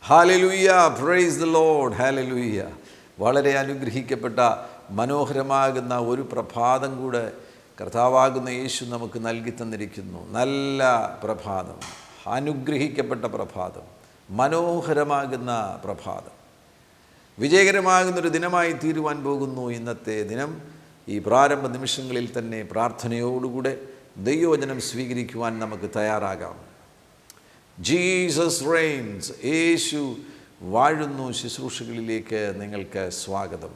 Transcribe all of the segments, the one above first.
Hallelujah, praise the Lord, hallelujah. വളരെ അനുഗ്രഹിക്കപ്പെട്ട മനോഹരമാകുന്ന ഒരു പ്രഭാതം കൂടെ കർത്താവാകുന്ന യേശു നമുക്ക് നൽകി തന്നിരിക്കുന്നു. നല്ല പ്രഭാതം, അനുഗ്രഹിക്കപ്പെട്ട പ്രഭാതം, മനോഹരമാകുന്ന പ്രഭാതം, വിജയകരമാകുന്നൊരു ദിനമായി തീരുവാൻ പോകുന്നു ഇന്നത്തെ ദിനം. ഈ പ്രാരംഭ നിമിഷങ്ങളിൽ തന്നെ പ്രാർത്ഥനയോടുകൂടെ ദൈവവചനം സ്വീകരിക്കുവാൻ നമുക്ക് തയ്യാറാകാം. ജീസസ് റെയിൻസ്, യേശു വാഴുന്നു ശുശ്രൂഷകളിലേക്ക് നിങ്ങൾക്ക് സ്വാഗതം.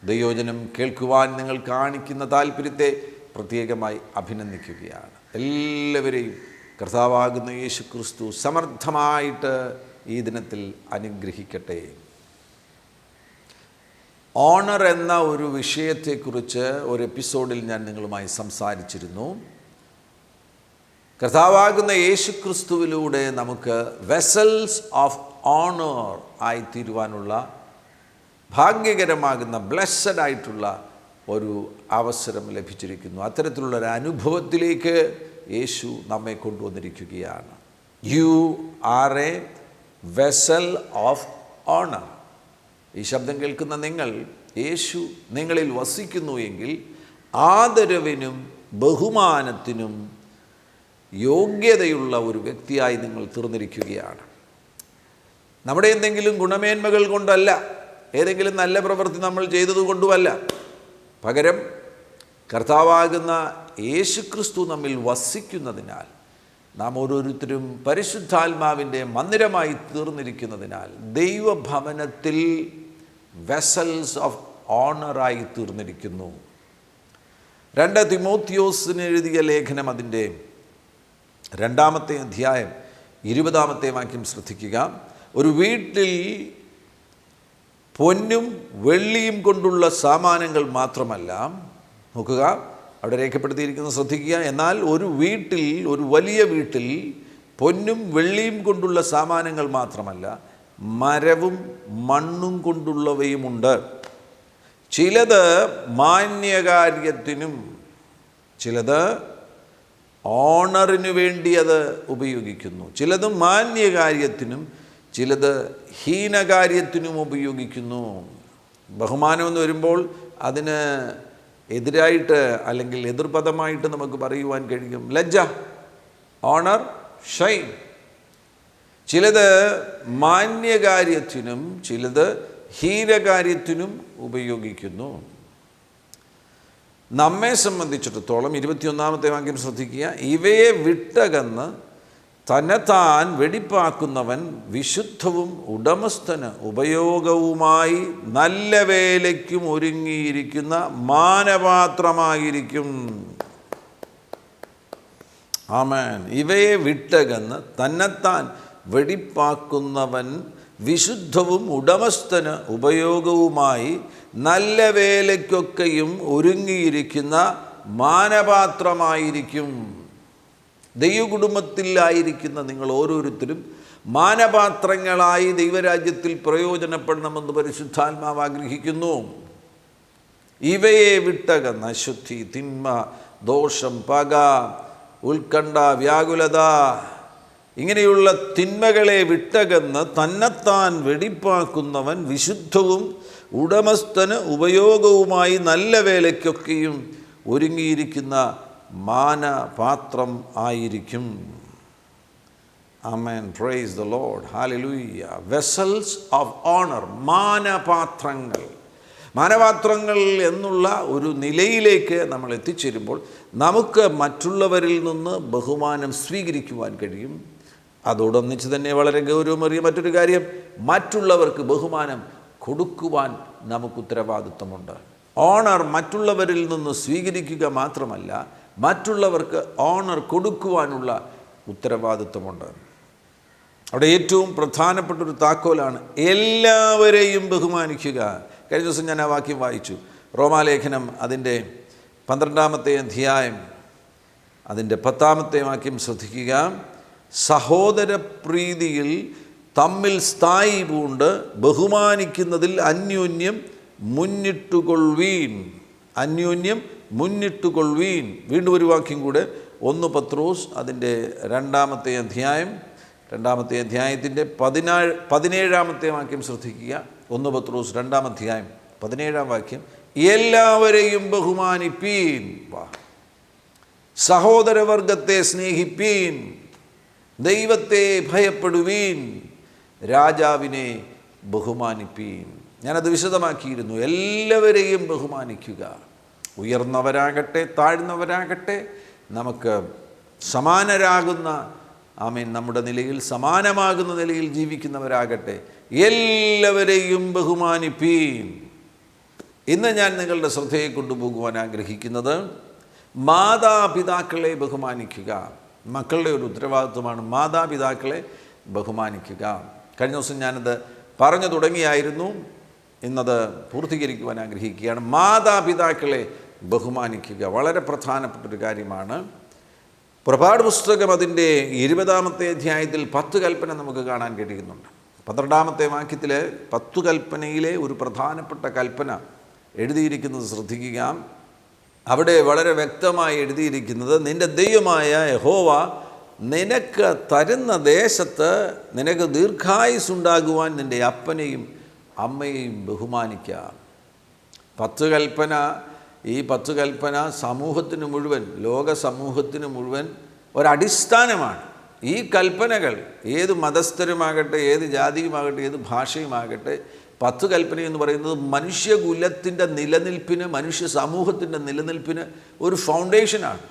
ദൈവവചനം കേൾക്കുവാൻ നിങ്ങൾ കാണിക്കുന്ന താല്പര്യത്തെ പ്രത്യേകമായി അഭിനന്ദിക്കുകയാണ്. എല്ലാവരെയും കർത്താവാകുന്ന യേശു ക്രിസ്തു സമർത്ഥമായിട്ട് ഈ ദിനത്തിൽ അനുഗ്രഹിക്കട്ടെ. ഓണർ എന്ന ഒരു വിഷയത്തെക്കുറിച്ച് ഒരു എപ്പിസോഡിൽ ഞാൻ നിങ്ങളുമായി സംസാരിച്ചിരുന്നു. കർത്താവാകുന്ന യേശു ക്രിസ്തുവിലൂടെ നമുക്ക് വെസൽസ് ഓഫ് ഓണർ ആയിത്തീരുവാനുള്ള ഭാഗ്യകരമാകുന്ന ബ്ലെസ്സഡ് ആയിട്ടുള്ള ഒരു അവസരം ലഭിച്ചിരിക്കുന്നു. അത്തരത്തിലുള്ളൊരു അനുഭവത്തിലേക്ക് യേശു നമ്മെ കൊണ്ടുവന്നിരിക്കുകയാണ്. You are a vessel of honour. ഈ ശബ്ദം കേൾക്കുന്ന നിങ്ങൾ, യേശു നിങ്ങളിൽ വസിക്കുന്നു എങ്കിൽ ആദരവിനും ബഹുമാനത്തിനും യോഗ്യതയുള്ള ഒരു വ്യക്തിയായി നിങ്ങൾ തീർന്നിരിക്കുകയാണ്. നമ്മുടെ എന്തെങ്കിലും ഗുണമേന്മകൾ കൊണ്ടല്ല, ഏതെങ്കിലും നല്ല പ്രവൃത്തി നമ്മൾ ചെയ്തതുകൊണ്ടുമല്ല, പകരം കർത്താവാകുന്ന യേശുക്രിസ്തു നമ്മിൽ വസിക്കുന്നതിനാൽ, നാം ഓരോരുത്തരും പരിശുദ്ധാത്മാവിൻ്റെ മന്ദിരമായി തീർന്നിരിക്കുന്നതിനാൽ ദൈവഭവനത്തിൽ വെസൽസ് ഓഫ് ഓണറായി തീർന്നിരിക്കുന്നു. 2 തിമോത്തിയോസിന് എഴുതിയ ലേഖനം അതിൻ്റെ 2-ാമത്തെ അധ്യായം 20-ാമത്തെ വാക്യം ശ്രദ്ധിക്കുക. ഒരു വീട്ടിൽ പൊന്നും വെള്ളിയും കൊണ്ടുള്ള സാമാനങ്ങൾ മാത്രമല്ല, നോക്കുക അവിടെ രേഖപ്പെടുത്തിയിരിക്കുന്നത് ശ്രദ്ധിക്കുക. എന്നാൽ ഒരു വീട്ടിൽ, ഒരു വലിയ വീട്ടിൽ പൊന്നും വെള്ളിയും കൊണ്ടുള്ള സാമാനങ്ങൾ മാത്രമല്ല, മരവും മണ്ണും കൊണ്ടുള്ളവയുമുണ്ട്. ചിലത് മാന്യകാര്യത്തിനും ചിലത് ഓണറിനു വേണ്ടി അത് ഉപയോഗിക്കുന്നു. ചിലത് മാന്യകാര്യത്തിനും ചിലത് ഹീനകാര്യത്തിനും ഉപയോഗിക്കുന്നു. ബഹുമാനമെന്ന് വരുമ്പോൾ അതിന് എതിരായിട്ട് അല്ലെങ്കിൽ എതിർപദമായിട്ട് നമുക്ക് പറയുവാൻ കഴിയും ലജ്ജ, ഓണർ, ഷൈം. ചിലത് മാന്യകാര്യത്തിനും ചിലത് ഹീനകാര്യത്തിനും ഉപയോഗിക്കുന്നു. നമ്മെ സംബന്ധിച്ചിടത്തോളം 21-ാമത്തെ വാക്യം ശ്രദ്ധിക്കുക. ഇവയെ വിട്ടകന്ന് തന്നെത്താൻ വെടിപ്പാക്കുന്നവൻ വിശുദ്ധവും ഉടമസ്ഥന് ഉപയോഗവുമായി നല്ല വേലയ്ക്കും ഒരുങ്ങിയിരിക്കുന്ന മാനപാത്രമായിരിക്കും. ആമേൻ. ഇവയെ വിട്ടകന്ന് തന്നെത്താൻ വെടിപ്പാക്കുന്നവൻ വിശുദ്ധവും ഉടമസ്ഥന് ഉപയോഗവുമായി നല്ല വേലയ്ക്കൊക്കെയും ഒരുങ്ങിയിരിക്കുന്ന മാനപാത്രമായിരിക്കും. ദൈവകുടുംബത്തിലായിരിക്കുന്ന നിങ്ങൾ ഓരോരുത്തരും മാനപാത്രങ്ങളായി ദൈവരാജ്യത്തിൽ പ്രയോജനപ്പെടണമെന്ന് പരിശുദ്ധാത്മാവ് ആഗ്രഹിക്കുന്നു. ഇവയെ വിട്ടകന്ന് അശുദ്ധി, തിന്മ, ദോഷം, പക, ഉത്കണ്ഠ, വ്യാകുലത, ഇങ്ങനെയുള്ള തിന്മകളെ വിട്ടകന്ന് തന്നെത്താൻ വെടിപ്പാക്കുന്നവൻ വിശുദ്ധവും ഉടമസ്ഥന് ഉപയോഗവുമായി നല്ല വേലയ്ക്കൊക്കെയും ഒരുങ്ങിയിരിക്കുന്ന മാനപാത്രം ആയിരിക്കും. Amen, praise the Lord, hallelujah. Vessels of honour, മാനപാത്രങ്ങൾ. മാനപാത്രങ്ങൾ എന്നുള്ള ഒരു നിലയിലേക്ക് നമ്മൾ എത്തിച്ചേരുമ്പോൾ നമുക്ക് മറ്റുള്ളവരിൽ നിന്ന് ബഹുമാനം സ്വീകരിക്കുവാൻ കഴിയും. അതോടൊന്നിച്ച് തന്നെ വളരെ ഗൗരവമേറിയ മറ്റൊരു കാര്യം, മറ്റുള്ളവർക്ക് ബഹുമാനം കൊടുക്കുവാൻ നമുക്ക് ഉത്തരവാദിത്വമുണ്ട്. ഓണർ മറ്റുള്ളവരിൽ നിന്ന് സ്വീകരിക്കുക മാത്രമല്ല, മറ്റുള്ളവർക്ക് ഓണർ കൊടുക്കുവാനുള്ള ഉത്തരവാദിത്വമുണ്ട്. അവിടെ ഏറ്റവും പ്രധാനപ്പെട്ടൊരു താക്കോലാണ് എല്ലാവരെയും ബഹുമാനിക്കുക. കഴിഞ്ഞ ദിവസം ഞാൻ ആ വാക്യം വായിച്ചു. റോമാലേഖനം അതിൻ്റെ 12-ാമത്തെ അധ്യായം അതിൻ്റെ 10-ാമത്തെ വാക്യം ശ്രദ്ധിക്കുക. സഹോദരപ്രീതിയിൽ തമ്മിൽ സ്ഥായി പൂണ്ട് ബഹുമാനിക്കുന്നതിൽ അന്യോന്യം മുന്നിട്ടുകൊള്ളുവീൻ. അന്യോന്യം മുന്നിട്ടുകൊള്ളുവീൻ. വീണ്ടും ഒരു വാക്യം കൂടെ, 1 പത്രോസ് അതിൻ്റെ 2-ാമത്തെ അധ്യായം രണ്ടാമത്തെ അധ്യായത്തിൻ്റെ 17 വാക്യം ശ്രദ്ധിക്കുക. 1 പത്രോസ് 2 അധ്യായം 17 വാക്യം. എല്ലാവരെയും ബഹുമാനിപ്പീൻ, സഹോദരവർഗത്തെ സ്നേഹിപ്പീൻ, ദൈവത്തെ ഭയപ്പെടുവീൻ, രാജാവിനെ ബഹുമാനിപ്പീൻ. ഞാനത് വിശദമാക്കിയിരുന്നു. എല്ലാവരെയും ബഹുമാനിക്കുക. ഉയർന്നവരാകട്ടെ താഴ്ന്നവരാകട്ടെ, നമുക്ക് സമാനരാകുന്ന നമ്മുടെ നിലയിൽ സമാനമാകുന്ന നിലയിൽ ജീവിക്കുന്നവരാകട്ടെ, എല്ലാവരെയും ബഹുമാനിപ്പീൻ. ഇന്ന് ഞാൻ നിങ്ങളുടെ ശ്രദ്ധയെ കൊണ്ടുപോകുവാൻ ആഗ്രഹിക്കുന്നത് മാതാപിതാക്കളെ ബഹുമാനിക്കുക. മക്കളുടെ ഒരു ഉത്തരവാദിത്വമാണ് മാതാപിതാക്കളെ ബഹുമാനിക്കുക. കഴിഞ്ഞ ദിവസം ഞാനത് പറഞ്ഞു തുടങ്ങിയായിരുന്നു, ഇന്നത് പൂർത്തീകരിക്കുവാൻ ആഗ്രഹിക്കുകയാണ്. മാതാപിതാക്കളെ ബഹുമാനിക്കുക വളരെ പ്രധാനപ്പെട്ടൊരു കാര്യമാണ്. പുറപ്പാട് പുസ്തകം അതിൻ്റെ 20 അധ്യായത്തിൽ 10 കൽപ്പന നമുക്ക് കാണാൻ കഴിയുന്നുണ്ട്. 12 വാക്യത്തിൽ 10 കൽപ്പനയിലെ ഒരു പ്രധാനപ്പെട്ട കൽപ്പന എഴുതിയിരിക്കുന്നത് ശ്രദ്ധിക്കുക. അവിടെ വളരെ വ്യക്തമായി എഴുതിയിരിക്കുന്നത്, നിൻ്റെ ദൈവമായ യഹോവ നിനക്ക് തരുന്ന ദേശത്ത് നിനക്ക് ദീർഘായുസ്സുണ്ടാകുവാൻ നിൻ്റെ അപ്പനെയും അമ്മയെയും ബഹുമാനിക്കുക. 10 കൽപ്പന, ഈ 10 കൽപ്പന സമൂഹത്തിന് മുഴുവൻ, ലോക സമൂഹത്തിന് മുഴുവൻ ഒരടിസ്ഥാനമാണ്. ഈ കൽപ്പനകൾ ഏത് മതസ്ഥരുമാകട്ടെ, ഏത് ജാതിയുമാകട്ടെ, ഏത് ഭാഷയുമാകട്ടെ, 10 കൽപ്പന എന്ന് പറയുന്നത് മനുഷ്യകുലത്തിൻ്റെ നിലനിൽപ്പിന്, മനുഷ്യ സമൂഹത്തിൻ്റെ നിലനിൽപ്പിന് ഒരു ഫൗണ്ടേഷനാണ്.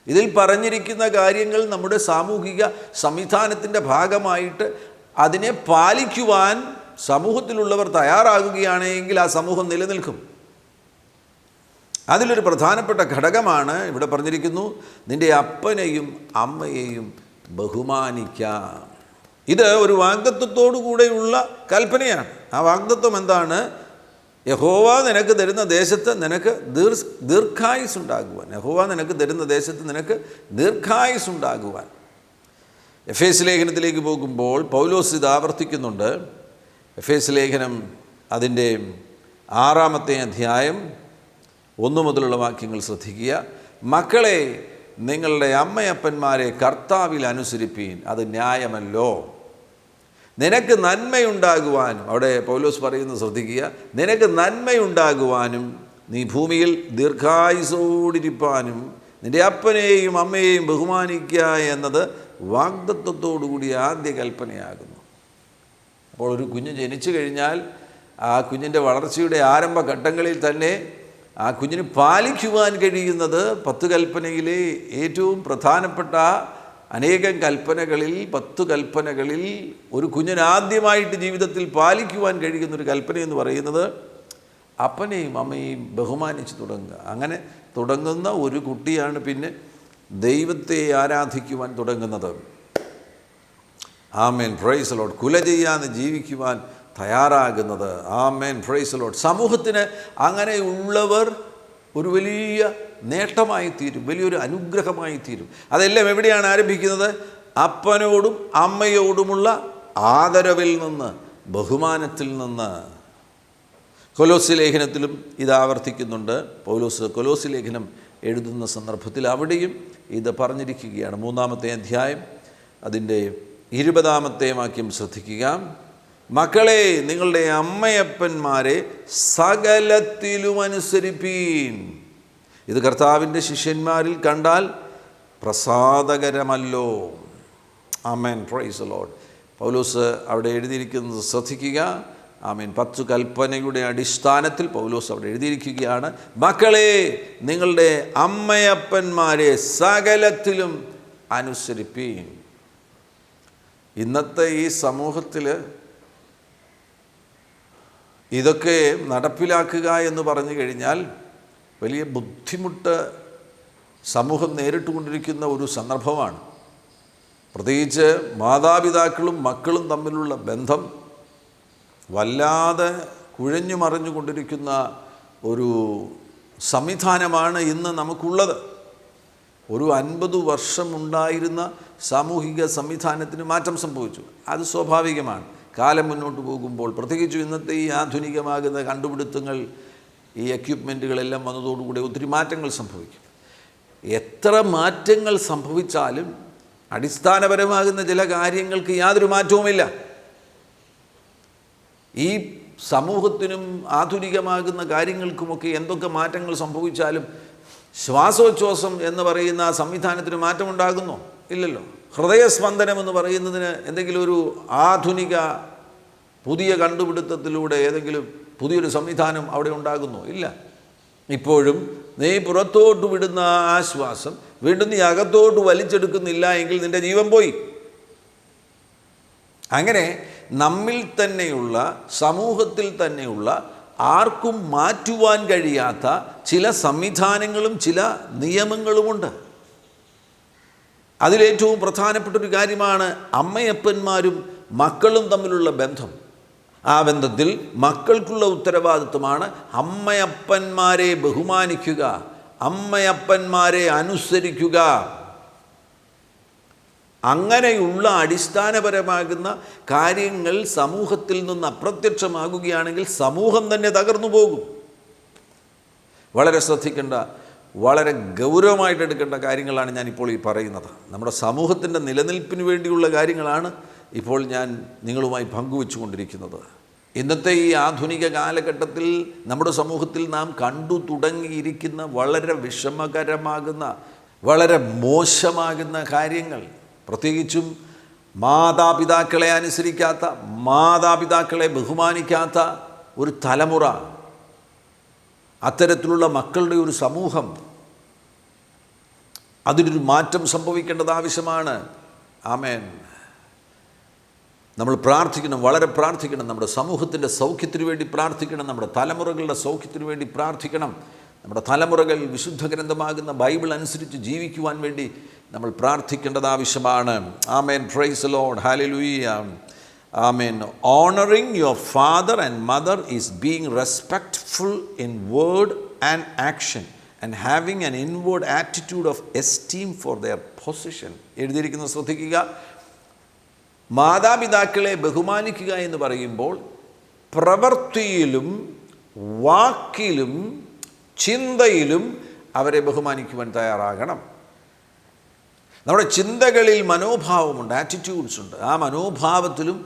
ഇതിൽ പറഞ്ഞിരിക്കുന്ന കാര്യങ്ങൾ നമ്മുടെ സാമൂഹിക സംവിധാനത്തിൻ്റെ ഭാഗമായിട്ട് അതിനെ പാലിക്കുവാൻ സമൂഹത്തിലുള്ളവർ തയ്യാറാകുകയാണെങ്കിൽ ആ സമൂഹം നിലനിൽക്കും. അതിലൊരു പ്രധാനപ്പെട്ട ഘടകമാണ് ഇവിടെ പറഞ്ഞിരിക്കുന്നു, നിൻ്റെ അപ്പനെയും അമ്മയെയും ബഹുമാനിക്കാം. ഇത് ഒരു വാഗ്ദത്തത്തോടു കൂടെയുള്ള കൽപ്പനയാണ്. ആ വാഗ്ദത്തം എന്താണ്? യഹോവ നിനക്ക് തരുന്ന ദേശത്ത് നിനക്ക് ദീർഘായുസ്സുണ്ടാകുവാൻ. യഹോവ നിനക്ക് തരുന്ന ദേശത്ത് നിനക്ക് ദീർഘായുസ്സുണ്ടാകുവാൻ. എഫേസ് ലേഖനത്തിലേക്ക് പോകുമ്പോൾ പൗലോസ് ഇത് ആവർത്തിക്കുന്നുണ്ട്. എഫേസ് ലേഖനം അതിൻ്റെ 6 അധ്യായം 1 മുതലുള്ള വാക്യങ്ങൾ ശ്രദ്ധിക്കുക. മക്കളെ, നിങ്ങളുടെ അമ്മയപ്പന്മാരെ കർത്താവിൽ അനുസരിപ്പീൻ, അത് ന്യായമല്ലോ. നിനക്ക് നന്മയുണ്ടാകുവാനും, അവിടെ പൗലോസ് പറയുന്നത് ശ്രദ്ധിക്കുക, നിനക്ക് നന്മയുണ്ടാകുവാനും നീ ഭൂമിയിൽ ദീർഘായുസ്സോടിരിപ്പാനും നിൻ്റെ അപ്പനെയും അമ്മയെയും ബഹുമാനിക്കുക എന്നത് വാഗ്ദത്തത്തോടുകൂടി ആദ്യ കൽപ്പനയാകുന്നു. അപ്പോൾ ഒരു കുഞ്ഞ് ജനിച്ചു കഴിഞ്ഞാൽ ആ കുഞ്ഞിൻ്റെ വളർച്ചയുടെ ആരംഭഘട്ടങ്ങളിൽ തന്നെ ആ കുഞ്ഞിന് പാലിക്കുവാൻ കഴിയുന്നത് 10 കൽപ്പനയിലെ ഏറ്റവും പ്രധാനപ്പെട്ട അനേകം കൽപ്പനകളിൽ 10 കൽപ്പനകളിൽ ഒരു കുഞ്ഞിന് ആദ്യമായിട്ട് ജീവിതത്തിൽ പാലിക്കുവാൻ കഴിയുന്നൊരു കൽപ്പനയെന്ന് പറയുന്നത് അപ്പനെയും അമ്മയെയും ബഹുമാനിച്ച് തുടങ്ങുക. അങ്ങനെ തുടങ്ങുന്ന ഒരു കുട്ടിയാണ് പിന്നെ ദൈവത്തെ ആരാധിക്കുവാൻ തുടങ്ങുന്നത്. ആമേൻ, പ്രൈസ് ദി ലോർഡ്. കുല ചെയ്യാതെ ജീവിക്കുവാൻ തയ്യാറാകുന്നത്. ആമേൻ, പ്രൈസ് ദി ലോർഡ്. സമൂഹത്തിന് അങ്ങനെയുള്ളവർ ഒരു വലിയ നേട്ടമായി തീരും, വലിയൊരു അനുഗ്രഹമായി തീരും. അതെല്ലാം എവിടെയാണ് ആരംഭിക്കുന്നത്? അപ്പനോടും അമ്മയോടുമുള്ള ആദരവിൽ നിന്ന്, ബഹുമാനത്തിൽ നിന്ന്. കൊലോസ്യ ലേഖനത്തിലും ഇത് ആവർത്തിക്കുന്നുണ്ട്. പൗലോസ് കൊലോസ്യ ലേഖനം എഴുതുന്ന സന്ദർഭത്തിൽ അവിടെയും ഇത് പറഞ്ഞിരിക്കുകയാണ്. 3 അധ്യായം അതിൻ്റെ 20 വാക്യം ശ്രദ്ധിക്കുക. മക്കളെ, നിങ്ങളുടെ അമ്മയപ്പന്മാരെ സകലത്തിലും അനുസരിപ്പീൻ. ഇത് കർത്താവിൻ്റെ ശിഷ്യന്മാരിൽ കണ്ടാൽ പ്രസാദകരമല്ലോ. ആമേൻ, പ്രൈസ് ദി ലോർഡ്. പൗലോസ് അവിടെ എഴുതിയിരിക്കുന്നത് ശ്രദ്ധിക്കുക. ആമേൻ. 10 കൽപ്പനയുടെ അടിസ്ഥാനത്തിൽ പൗലോസ് അവിടെ എഴുതിയിരിക്കുകയാണ്, മക്കളെ, നിങ്ങളുടെ അമ്മയപ്പന്മാരെ സകലത്തിലും അനുസരിപ്പീൻ. ഇന്നത്തെ ഈ സമൂഹത്തിൽ ഇതൊക്കെ നടപ്പിലാക്കുക എന്ന് പറഞ്ഞു കഴിഞ്ഞാൽ വലിയ ബുദ്ധിമുട്ട് സമൂഹം നേരിട്ടുകൊണ്ടിരിക്കുന്ന ഒരു സന്ദർഭമാണ്. പ്രത്യേകിച്ച് മാതാപിതാക്കളും മക്കളും തമ്മിലുള്ള ബന്ധം വല്ലാതെ കുഴഞ്ഞു മറിഞ്ഞുകൊണ്ടിരിക്കുന്ന ഒരു സംവിധാനമാണ് ഇന്ന് നമുക്കുള്ളത്. ഒരു 50 വർഷമുണ്ടായിരുന്ന സാമൂഹിക സംവിധാനത്തിന് മാറ്റം സംഭവിച്ചു. അത് സ്വാഭാവികമാണ്. കാലം മുന്നോട്ട് പോകുമ്പോൾ, പ്രത്യേകിച്ച് ഇന്നത്തെ ഈ ആധുനികമാകുന്ന കണ്ടുപിടുത്തങ്ങൾ, ഈ എക്യുപ്മെൻറ്റുകളെല്ലാം വന്നതോടുകൂടി ഒത്തിരി മാറ്റങ്ങൾ സംഭവിക്കും. എത്ര മാറ്റങ്ങൾ സംഭവിച്ചാലും അടിസ്ഥാനപരമാകുന്ന ചില കാര്യങ്ങൾക്ക് യാതൊരു മാറ്റവുമില്ല. ഈ സമൂഹത്തിനും ആധുനികമാകുന്ന കാര്യങ്ങൾക്കുമൊക്കെ എന്തൊക്കെ മാറ്റങ്ങൾ സംഭവിച്ചാലും ശ്വാസോച്ഛ്വാസം എന്ന് പറയുന്ന ആ സംവിധാനത്തിന് മാറ്റമുണ്ടാകുന്നോ? ഇല്ലല്ലോ. ഹൃദയസ്പന്ദനം എന്ന് പറയുന്നതിന് എന്തെങ്കിലും ഒരു ആധുനിക പുതിയ കണ്ടുപിടുത്തത്തിലൂടെ ഏതെങ്കിലും പുതിയൊരു സംവിധാനം അവിടെ ഉണ്ടാകുന്നോ? ഇല്ല. ഇപ്പോഴും നീ പുറത്തോട്ട് വിടുന്ന ആ ശ്വാസം വീണ്ടും നീ അകത്തോട്ട് വലിച്ചെടുക്കുന്നില്ല എങ്കിൽ നിൻ്റെ ജീവൻ പോയി. അങ്ങനെ നമ്മിൽ തന്നെയുള്ള, സമൂഹത്തിൽ തന്നെയുള്ള, ആർക്കും മാറ്റുവാൻ കഴിയാത്ത ചില സംവിധാനങ്ങളും ചില നിയമങ്ങളുമുണ്ട്. അതിലേറ്റവും പ്രധാനപ്പെട്ടൊരു കാര്യമാണ് അമ്മയപ്പന്മാരും മക്കളും തമ്മിലുള്ള ബന്ധം. ആ ബന്ധത്തിൽ മക്കൾക്കുള്ള ഉത്തരവാദിത്വമാണ് അമ്മയപ്പന്മാരെ ബഹുമാനിക്കുക, അമ്മയപ്പന്മാരെ അനുസരിക്കുക. അങ്ങനെയുള്ള അടിസ്ഥാനപരമാകുന്ന കാര്യങ്ങൾ സമൂഹത്തിൽ നിന്ന് അപ്രത്യക്ഷമാകുകയാണെങ്കിൽ സമൂഹം തന്നെ തകർന്നു പോകും. വളരെ ശ്രദ്ധിക്കേണ്ട, വളരെ ഗൗരവമായിട്ട് എടുക്കേണ്ട കാര്യങ്ങളാണ് ഞാനിപ്പോൾ ഈ പറയുന്നത്. നമ്മുടെ സമൂഹത്തിൻ്റെ നിലനിൽപ്പിന് വേണ്ടിയുള്ള കാര്യങ്ങളാണ് ഇപ്പോൾ ഞാൻ നിങ്ങളുമായി പങ്കുവെച്ചു കൊണ്ടിരിക്കുന്നത്. ഇന്നത്തെ ഈ ആധുനിക കാലഘട്ടത്തിൽ നമ്മുടെ സമൂഹത്തിൽ നാം കണ്ടു തുടങ്ങിയിരിക്കുന്ന വളരെ വിഷമകരമാകുന്ന, വളരെ മോശമാകുന്ന കാര്യങ്ങൾ, പ്രത്യേകിച്ചും മാതാപിതാക്കളെ അനുസരിക്കാത്ത, മാതാപിതാക്കളെ ബഹുമാനിക്കാത്ത ഒരു തലമുറ, അത്തരത്തിലുള്ള മക്കളുടെ ഒരു സമൂഹം, അതിനൊരു മാറ്റം സംഭവിക്കേണ്ടത് ആവശ്യമാണ്. ആമേൻ. നമ്മൾ പ്രാർത്ഥിക്കണം, വളരെ പ്രാർത്ഥിക്കണം. നമ്മുടെ സമൂഹത്തിൻ്റെ സൗഖ്യത്തിനു വേണ്ടി പ്രാർത്ഥിക്കണം. നമ്മുടെ തലമുറകളുടെ സൗഖ്യത്തിനു വേണ്ടി പ്രാർത്ഥിക്കണം. നമ്മുടെ തലമുറകൾ വിശുദ്ധ ഗ്രന്ഥമാകുന്ന ബൈബിൾ അനുസരിച്ച് ജീവിക്കുവാൻ വേണ്ടി നമ്മൾ പ്രാർത്ഥിക്കേണ്ടത് ആവശ്യമാണ്. Amen. Praise the Lord. Hallelujah. Amen. Honoring your father and mother is being respectful in word and action and having an inward attitude of esteem for their position. എഴുതിയിരിക്കുന്നത് ശ്രദ്ധിക്കുക. മാതാപിതാക്കളെ ബഹുമാനിക്കുക എന്ന് പറയുമ്പോൾ പ്രവൃത്തിയിലും വാക്കിലും ചിന്തയിലും അവരെ ബഹുമാനിക്കുവാൻ തയ്യാറാകണം. നമ്മുടെ ചിന്തകളിൽ മനോഭാവമുണ്ട്, ആറ്റിറ്റ്യൂഡ്സ് ഉണ്ട്. ആ മനോഭാവത്തിലും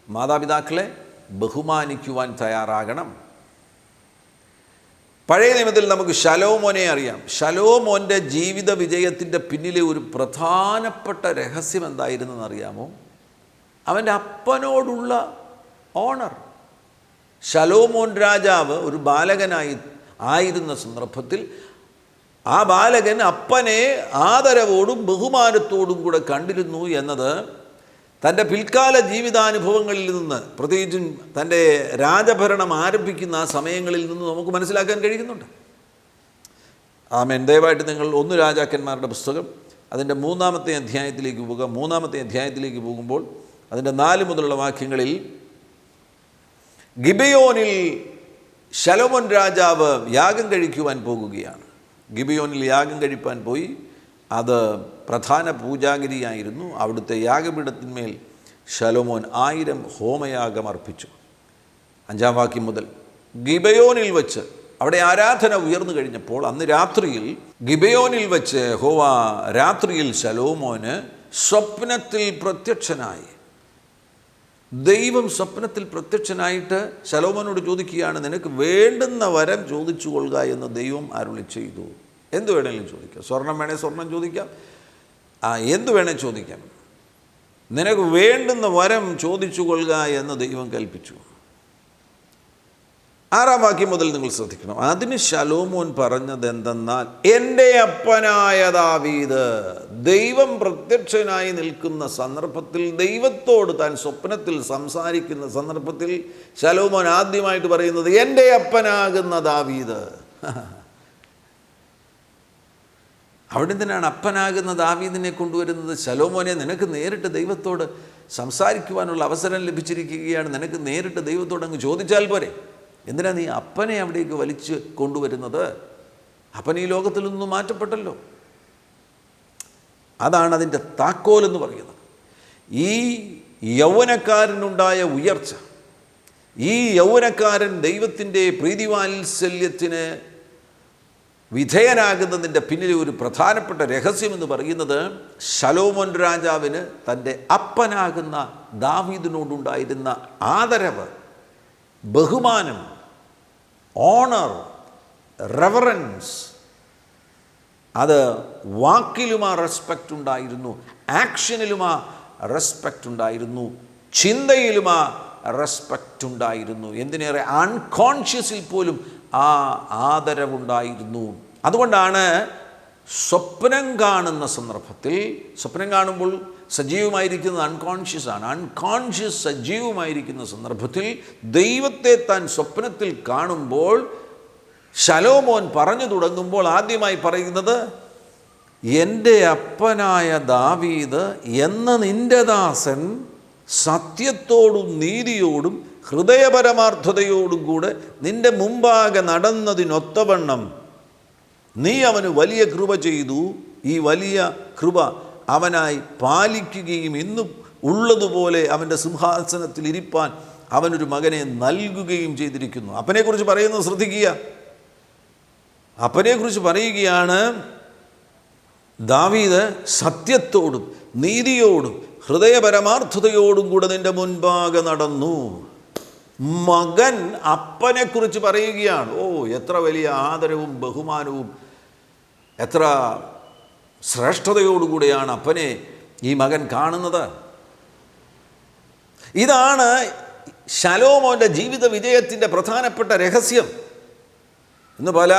മാതാപിതാക്കളെ ബഹുമാനിക്കുവാൻ തയ്യാറാകണം. പഴയ നിയമത്തിൽ നമുക്ക് ശലോമോനെ അറിയാം. ശലോമോൻ്റെ ജീവിത വിജയത്തിൻ്റെ പിന്നിലെ ഒരു പ്രധാനപ്പെട്ട രഹസ്യം എന്തായിരുന്നെന്ന് അറിയാമോ? അവൻ്റെ അപ്പനോടുള്ള ഓണർ. ശലോമോൻ രാജാവ് ഒരു ബാലകനായി ആയിരുന്ന സന്ദർഭത്തിൽ ആ ബാലകൻ അപ്പനെ ആദരവോടും ബഹുമാനത്തോടും കൂടെ കണ്ടിരുന്നു എന്നത് തൻ്റെ പിൽക്കാല ജീവിതാനുഭവങ്ങളിൽ നിന്ന്, പ്രത്യേകിച്ചും തൻ്റെ രാജഭരണം ആരംഭിക്കുന്ന ആ സമയങ്ങളിൽ നിന്ന് നമുക്ക് മനസ്സിലാക്കാൻ കഴിയുന്നുണ്ട്. ആമേൻ. ദയവായിട്ട് നിങ്ങൾ 1 രാജാക്കന്മാരുടെ പുസ്തകം അതിൻ്റെ 3-ാമത്തെ അധ്യായത്തിലേക്ക് പോകുക. 3-ാമത്തെ അധ്യായത്തിലേക്ക് പോകുമ്പോൾ അതിൻ്റെ 4 മുതലുള്ള വാക്യങ്ങളിൽ ഗിബെയോനിൽ ശലോമോൻ രാജാവ് യാഗം കഴിക്കുവാൻ പോകുകയാണ്. ഗിബെയോനിൽ യാഗം കഴിപ്പാൻ പോയി. അത് പ്രധാന പൂജാഗിരിയായിരുന്നു. അവിടുത്തെ യാഗപീഠത്തിന്മേൽ ശലോമോൻ 1000 ഹോമയാഗം അർപ്പിച്ചു. 5-ാം വാക്യം മുതൽ ഗിബെയോനിൽ വച്ച് അവിടെ ആരാധന ഉയർന്നു കഴിഞ്ഞപ്പോൾ അന്ന് രാത്രിയിൽ ഗിബെയോനിൽ വച്ച് യഹോവ രാത്രിയിൽ ശലോമോന് സ്വപ്നത്തിൽ പ്രത്യക്ഷനായി. ദൈവം സ്വപ്നത്തിൽ പ്രത്യക്ഷനായിട്ട് ശലോമോനോട് ചോദിക്കുകയാണ്, നിനക്ക് വേണ്ടുന്ന വരം ചോദിച്ചു കൊള്ളുക എന്ന് ദൈവം അരുളി ചെയ്തു. എന്ത് വേണമെങ്കിലും ചോദിക്കാം. സ്വർണം വേണേൽ സ്വർണം ചോദിക്കാം, എന്ത് വേണേൽ ചോദിക്കാം. നിനക്ക് വേണ്ടുന്ന വരം ചോദിച്ചു കൊള്ളുക എന്ന് ദൈവം കൽപ്പിച്ചു. 6-ാം വാക്യം മുതൽ നിങ്ങൾ ശ്രദ്ധിക്കണം. അതിന് ശലോമോൻ പറഞ്ഞത് എന്തെന്നാൽ, എൻ്റെ അപ്പനായ ദാവീദ്. ദൈവം പ്രത്യക്ഷനായി നിൽക്കുന്ന സന്ദർഭത്തിൽ, ദൈവത്തോട് താൻ സ്വപ്നത്തിൽ സംസാരിക്കുന്ന സന്ദർഭത്തിൽ ശലോമോൻ ആദ്യമായിട്ട് പറയുന്നത് എൻ്റെ അപ്പനാകുന്ന ദാവീദ്. അവിടെ നിന്നാണ് അപ്പനാകുന്ന ദാവീദിനെ കൊണ്ടുവരുന്നത്. ശലോമോനെ, നിനക്ക് നേരിട്ട് ദൈവത്തോട് സംസാരിക്കുവാനുള്ള അവസരം ലഭിച്ചിരിക്കുകയാണ്. നിനക്ക് നേരിട്ട് ദൈവത്തോട് അങ്ങ് ചോദിച്ചാൽ പോരെ. എന്തിനാ നീ അപ്പനെ അവിടേക്ക് വലിച്ച് കൊണ്ടുവരുന്നത്? അപ്പൻ ഈ ലോകത്തിൽ നിന്നും മാറ്റപ്പെട്ടല്ലോ. അതാണ് അതിൻ്റെ താക്കോലെന്ന് പറയുന്നത്. ഈ യൗവനക്കാരനുണ്ടായ ഉയർച്ച, ഈ യൗവനക്കാരൻ ദൈവത്തിൻ്റെ പ്രീതിവാത്സല്യത്തിന് വിധേയനാകുന്നതിൻ്റെ പിന്നിലെ ഒരു പ്രധാനപ്പെട്ട രഹസ്യമെന്ന് പറയുന്നത് ശലോമോൻ രാജാവിന് തൻ്റെ അപ്പനാകുന്ന ദാവീദിനോടുണ്ടായിരുന്ന ആദരവ്, ബഹുമാനം, ഓണർ, റെവറൻസ്, അത് വാക്കിലും ആ റെസ്പെക്റ്റ് ഉണ്ടായിരുന്നു, ആക്ഷനിലും ആ റെസ്പെക്റ്റ് ഉണ്ടായിരുന്നു, ചിന്തയിലും ആ റെസ്പെക്റ്റ് ഉണ്ടായിരുന്നു. എന്തിനേറെ അൺകോൺഷ്യസിൽ പോലും ആ ആദരവുണ്ടായിരുന്നു. അതുകൊണ്ടാണ് സ്വപ്നം കാണുന്ന സന്ദർഭത്തിൽ, സ്വപ്നം കാണുമ്പോൾ സജീവമായിരിക്കുന്നത് അൺകോൺഷ്യസ് ആണ്, അൺകോൺഷ്യസ് സജീവമായിരിക്കുന്ന സന്ദർഭത്തിൽ ദൈവത്തെ താൻ സ്വപ്നത്തിൽ കാണുമ്പോൾ ശലോമോൻ പറഞ്ഞു തുടങ്ങുമ്പോൾ ആദ്യമായി പറയുന്നത്, എൻ്റെ അപ്പനായ ദാവീദ് എന്ന നിൻ്റെ ദാസൻ സത്യത്തോടും നീതിയോടും ഹൃദയപരമാർത്ഥതയോടും കൂടെ നിൻ്റെ മുമ്പാകെ നടന്നതിനൊത്തവണ്ണം നീ അവന് വലിയ കൃപ ചെയ്തു. ഈ വലിയ കൃപ അവനായി പാലിക്കുകയും ഇന്നും ഉള്ളതുപോലെ അവൻ്റെ സിംഹാസനത്തിൽ ഇരിപ്പാൻ അവനൊരു മകനെ നൽകുകയും ചെയ്തിരിക്കുന്നു. അപ്പനെക്കുറിച്ച് പറയുന്നത് ശ്രദ്ധിക്കുക. അപ്പനെക്കുറിച്ച് പറയുകയാണ്, ദാവീദ് സത്യത്തോടും നീതിയോടും ഹൃദയപരമാർത്ഥതയോടും കൂടെ നിൻ്റെ മുൻപാകെ നടന്നു. മകൻ അപ്പനെക്കുറിച്ച് പറയുകയാണ്. ഓ, എത്ര വലിയ ആദരവും ബഹുമാനവും എത്ര ശ്രേഷ്ഠതയോടുകൂടിയാണ് അപ്പനെ ഈ മകൻ കാണുന്നത്. ഇതാണ് ശലോമോൻ്റെ ജീവിത വിജയത്തിൻ്റെ പ്രധാനപ്പെട്ട രഹസ്യം. ഇന്ന് പല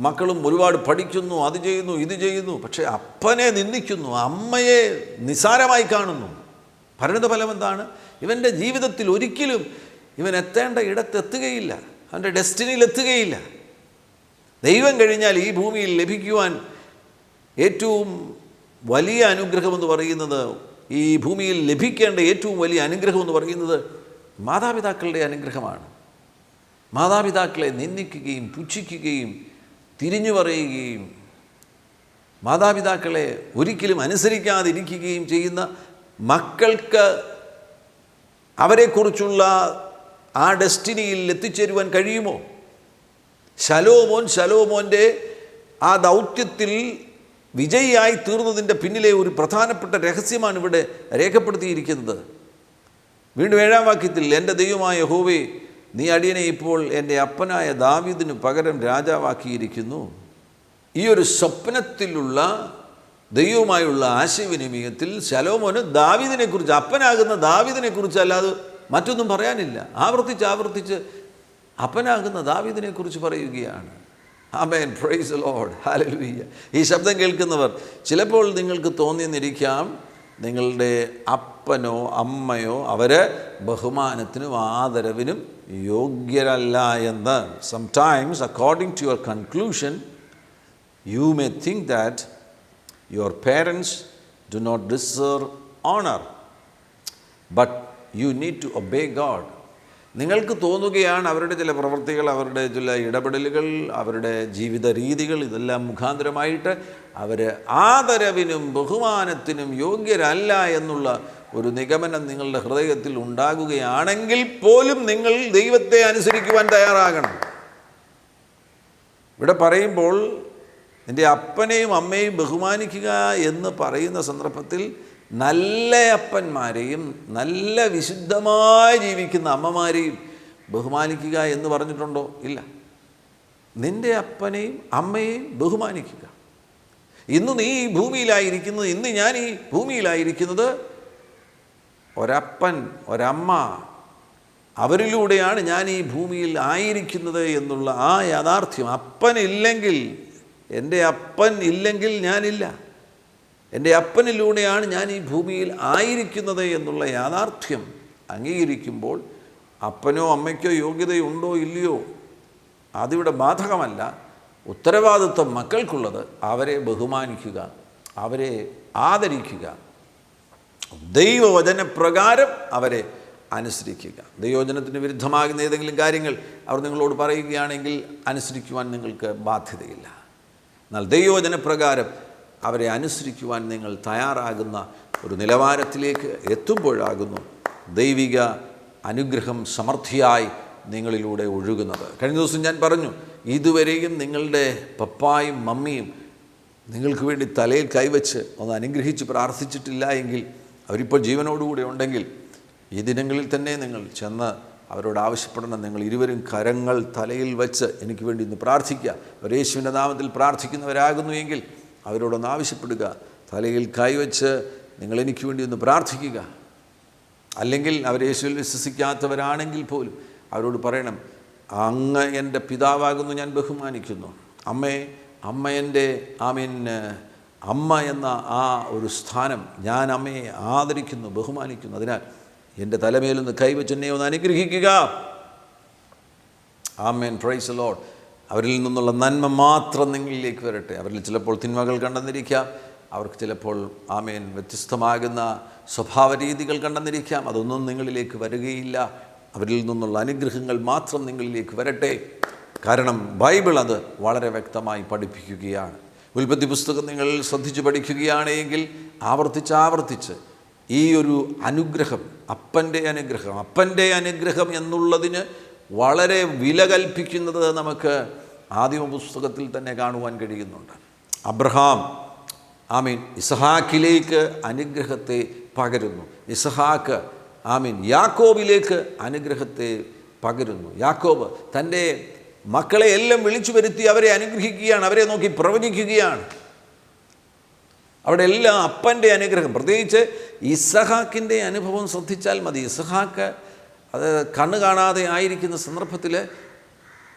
മക്കളും ഒരുപാട് പഠിക്കുന്നു, അത് ചെയ്യുന്നു, ഇത് ചെയ്യുന്നു, പക്ഷേ അപ്പനെ നിന്ദിക്കുന്നു, അമ്മയെ നിസ്സാരമായി കാണുന്നു. പരിണതഫലം എന്താണ്? ഇവൻ്റെ ജീവിതത്തിൽ ഒരിക്കലും ഇവൻ എത്തേണ്ട ഇടത്തെത്തുകയില്ല, അവൻ്റെ ഡെസ്റ്റിനിയിൽ എത്തുകയില്ല. ദൈവം കഴിഞ്ഞാൽ ഈ ഭൂമിയിൽ ലഭിക്കുവാൻ ഏറ്റവും വലിയ അനുഗ്രഹമെന്ന് പറയുന്നത്, ഈ ഭൂമിയിൽ ലഭിക്കേണ്ട ഏറ്റവും വലിയ അനുഗ്രഹമെന്ന് പറയുന്നത് മാതാപിതാക്കളുടെ അനുഗ്രഹമാണ്. മാതാപിതാക്കളെ നിന്ദിക്കുകയും പുച്ഛിക്കുകയും തിരിഞ്ഞു പറയുകയും മാതാപിതാക്കളെ ഒരിക്കലും അനുസരിക്കാതിരിക്കുകയും ചെയ്യുന്ന മക്കൾക്ക് അവരെക്കുറിച്ചുള്ള ആ ഡെസ്റ്റിനിയിൽ എത്തിച്ചേരുവാൻ കഴിയുമോ? ശലോമോൻ്റെ ആ ദൗത്യത്തിൽ വിജയിയായി തീർന്നതിൻ്റെ പിന്നിലെ ഒരു പ്രധാനപ്പെട്ട രഹസ്യമാണ് ഇവിടെ രേഖപ്പെടുത്തിയിരിക്കുന്നത്. വീണ്ടും 7-ാം വാക്യത്തിൽ, എൻ്റെ ദൈവമായ യഹോവേ, നീ അടിയനെ ഇപ്പോൾ എൻ്റെ അപ്പനായ ദാവീദിന് പകരം രാജാവാക്കിയിരിക്കുന്നു. ഈ ഒരു സ്വപ്നത്തിലുള്ള ദൈവവുമായുള്ള ആശയവിനിമയത്തിൽ ശലോമോന് ദാവീദിനെക്കുറിച്ച്, അപ്പനാകുന്ന ദാവീദിനെക്കുറിച്ച് അല്ലാതെ മറ്റൊന്നും പറയാനില്ല. ആവർത്തിച്ച് അപ്പനാകുന്ന ദാവീദിനെക്കുറിച്ച് പറയുകയാണ്. ആമേൻ, പ്രൈസ് ദി ലോർഡ്, ഹല്ലേലൂയ. ഈ ശബ്ദം കേൾക്കുന്നവർ ചിലപ്പോൾ നിങ്ങൾക്ക് തോന്നിയെന്നിരിക്കാം, നിങ്ങളുടെ അപ്പനോ അമ്മയോ അവർ ബഹുമാനത്തിനും ആദരവിനും യോഗ്യരല്ല എന്ന്. Sometimes according to your conclusion you may think that your parents do not deserve honor, but you need to obey God. നിങ്ങൾക്ക് തോന്നുകയാണ് അവരുടെ ചില പ്രവൃത്തികൾ, അവരുടെ ചില ഇടപെടലുകൾ, അവരുടെ ജീവിത രീതികൾ, ഇതെല്ലാം മുഖാന്തരമായിട്ട് അവർ ആദരവിനും ബഹുമാനത്തിനും യോഗ്യരല്ല എന്നുള്ള ഒരു നിഗമനം നിങ്ങളുടെ ഹൃദയത്തിൽ ഉണ്ടാകുകയാണെങ്കിൽ പോലും നിങ്ങൾ ദൈവത്തെ അനുസരിക്കുവാൻ തയ്യാറാകണം. ഇവിടെ പറയുമ്പോൾ നിൻ്റെ അപ്പനെയും അമ്മയും ബഹുമാനിക്കുക എന്ന് പറയുന്ന സന്ദർഭത്തിൽ നല്ല അപ്പന്മാരെയും നല്ല വിശുദ്ധമായി ജീവിക്കുന്ന അമ്മമാരെയും ബഹുമാനിക്കുക എന്ന് പറഞ്ഞിട്ടുണ്ടോ? ഇല്ല. നിൻ്റെ അപ്പനെയും അമ്മയെയും ബഹുമാനിക്കുക. ഇന്ന് നീ ഈ ഭൂമിയിലായിരിക്കുന്നത്, ഇന്ന് ഞാൻ ഈ ഭൂമിയിലായിരിക്കുന്നത് ഒരപ്പൻ ഒരമ്മ അവരിലൂടെയാണ് ഞാൻ ഈ ഭൂമിയിൽ ആയിരിക്കുന്നത് എന്നുള്ള ആ യാഥാർത്ഥ്യം. അപ്പനില്ലെങ്കിൽ, എൻ്റെ അപ്പൻ ഇല്ലെങ്കിൽ ഞാനില്ല, എൻ്റെ അപ്പനിലൂടെയാണ് ഞാൻ ഈ ഭൂമിയിൽ ആയിരിക്കുന്നത് എന്നുള്ള യാഥാർത്ഥ്യം അംഗീകരിക്കുമ്പോൾ അപ്പനോ അമ്മയ്ക്കോ യോഗ്യതയുണ്ടോ ഇല്ലയോ അതിവിടെ ബാധകമല്ല. ഉത്തരവാദിത്വം മക്കൾക്കുള്ളത് അവരെ ബഹുമാനിക്കുക, അവരെ ആദരിക്കുക, ദൈവവചനപ്രകാരം അവരെ അനുസരിക്കുക. ദൈവവചനത്തിന് വിരുദ്ധമാകുന്ന ഏതെങ്കിലും കാര്യങ്ങൾ അവർ നിങ്ങളോട് പറയുകയാണെങ്കിൽ അനുസരിക്കുവാൻ നിങ്ങൾക്ക് ബാധ്യതയില്ല. എന്നാൽ ദൈവവചനപ്രകാരം അവരെ അനുസരിക്കുവാൻ നിങ്ങൾ തയ്യാറാകുന്ന ഒരു നിലവാരത്തിലേക്ക് എത്തുമ്പോഴാകുന്നു ദൈവിക അനുഗ്രഹം സമൃദ്ധിയായി നിങ്ങളിലൂടെ ഒഴുകുന്നത്. കഴിഞ്ഞ ദിവസം ഞാൻ പറഞ്ഞു, ഇതുവരെയും നിങ്ങളുടെ പപ്പായും മമ്മിയും നിങ്ങൾക്ക് വേണ്ടി തലയിൽ കൈവച്ച് ഒന്ന് അനുഗ്രഹിച്ച് പ്രാർത്ഥിച്ചിട്ടില്ല എങ്കിൽ, അവരിപ്പോൾ ജീവനോടുകൂടി ഉണ്ടെങ്കിൽ ഈ ദിനങ്ങളിൽ തന്നെ നിങ്ങൾ ചെന്ന് അവരോട് ആവശ്യപ്പെടണം. നിങ്ങൾ ഇരുവരും കരങ്ങൾ തലയിൽ വച്ച് എനിക്ക് വേണ്ടി ഇന്ന് പ്രാർത്ഥിക്കുക. അവർ യേശുവിൻ്റെ നാമത്തിൽ പ്രാർത്ഥിക്കുന്നവരാകുന്നു എങ്കിൽ അവരോടൊന്ന് ആവശ്യപ്പെടുക. തലയിൽ കൈവച്ച് നിങ്ങൾ എനിക്ക് വേണ്ടി ഒന്ന് പ്രാർത്ഥിക്കുക. അല്ലെങ്കിൽ അവർ യേശുവിൽ വിശ്വസിക്കാത്തവരാണെങ്കിൽ പോലും അവരോട് പറയണം, അങ്ങ് എൻ്റെ പിതാവാകുന്നു, ഞാൻ ബഹുമാനിക്കുന്നു. അമ്മ എൻ്റെ അമ്മ എന്ന ആ ഒരു സ്ഥാനം ഞാൻ അമ്മയെ ആദരിക്കുന്നു, ബഹുമാനിക്കുന്നു. അതിനാൽ എൻ്റെ തലമേലൊന്ന് കൈവച്ച് എന്നെ ഒന്ന് അനുഗ്രഹിക്കുക. ആമേൻ, പ്രൈസ് ദി ലോർഡ്. അവരിൽ നിന്നുള്ള നന്മ മാത്രം നിങ്ങളിലേക്ക് വരട്ടെ. അവരിൽ ചിലപ്പോൾ തിന്മകൾ കണ്ടെന്നിരിക്കാം, അവർക്ക് ചിലപ്പോൾ വ്യത്യസ്തമാകുന്ന സ്വഭാവ രീതികൾ കണ്ടെന്നിരിക്കാം. അതൊന്നും നിങ്ങളിലേക്ക് വരികയില്ല. അവരിൽ നിന്നുള്ള അനുഗ്രഹങ്ങൾ മാത്രം നിങ്ങളിലേക്ക് വരട്ടെ. കാരണം ബൈബിൾ അത് വളരെ വ്യക്തമായി പഠിപ്പിക്കുകയാണ്. ഉൽപ്പത്തി പുസ്തകം നിങ്ങൾ ശ്രദ്ധിച്ച് പഠിക്കുകയാണെങ്കിൽ ആവർത്തിച്ച് ഈ ഒരു അനുഗ്രഹം, അപ്പൻ്റെ അനുഗ്രഹം എന്നുള്ളതിന് വളരെ വില കൽപ്പിക്കുന്നത് നമുക്ക് ആദിമ പുസ്തകത്തിൽ തന്നെ കാണുവാൻ കഴിയുന്നുണ്ട്. അബ്രഹാം ഇസഹാക്കിലേക്ക് അനുഗ്രഹത്തെ പകരുന്നു. ഇസഹാക്ക് യാക്കോബിലേക്ക് അനുഗ്രഹത്തെ പകരുന്നു. യാക്കോബ് തൻ്റെ മക്കളെ എല്ലാം വിളിച്ചു വരുത്തി അവരെ അനുഗ്രഹിക്കുകയാണ്, അവരെ നോക്കി പ്രവചിക്കുകയാണ്. അവിടെ എല്ലാം അപ്പൻ്റെ അനുഗ്രഹം. പ്രത്യേകിച്ച് ഇസഹാക്കിൻ്റെ അനുഭവം ശ്രദ്ധിച്ചാൽ മതി. ഇസഹാക്ക് അത് കണ്ണ് കാണാതെ ആയിരിക്കുന്ന സന്ദർഭത്തിൽ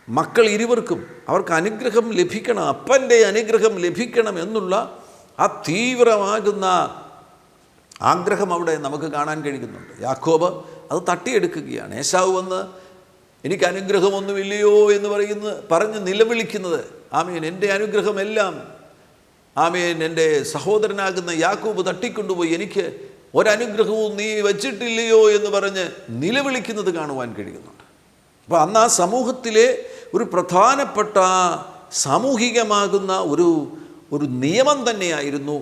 മക്കൾ ഇരുവർക്കും അവർക്ക് അനുഗ്രഹം ലഭിക്കണം, അപ്പൻ്റെ അനുഗ്രഹം ലഭിക്കണം എന്നുള്ള ആ തീവ്രമാകുന്ന ആഗ്രഹം അവിടെ നമുക്ക് കാണാൻ കഴിയുന്നുണ്ട്. യാക്കോബ് അത് തട്ടിയെടുക്കുകയാണ്. ഏശാവ് വന്ന് എനിക്ക് അനുഗ്രഹമൊന്നുമില്ലയോ എന്ന് പറഞ്ഞ് നിലവിളിക്കുന്നത്, എൻ്റെ അനുഗ്രഹമെല്ലാം എൻ്റെ സഹോദരനാകുന്ന യാക്കോബ് തട്ടിക്കൊണ്ടുപോയി, എനിക്ക് ഒരനുഗ്രഹവും നീ വച്ചിട്ടില്ലയോ എന്ന് പറഞ്ഞ് നിലവിളിക്കുന്നത് കാണുവാൻ കഴിയുന്നുണ്ട്. അപ്പോൾ അന്ന് ആ സമൂഹത്തിലെ ഒരു പ്രധാനപ്പെട്ട സാമൂഹികമാകുന്ന ഒരു നിയമം തന്നെയായിരുന്നു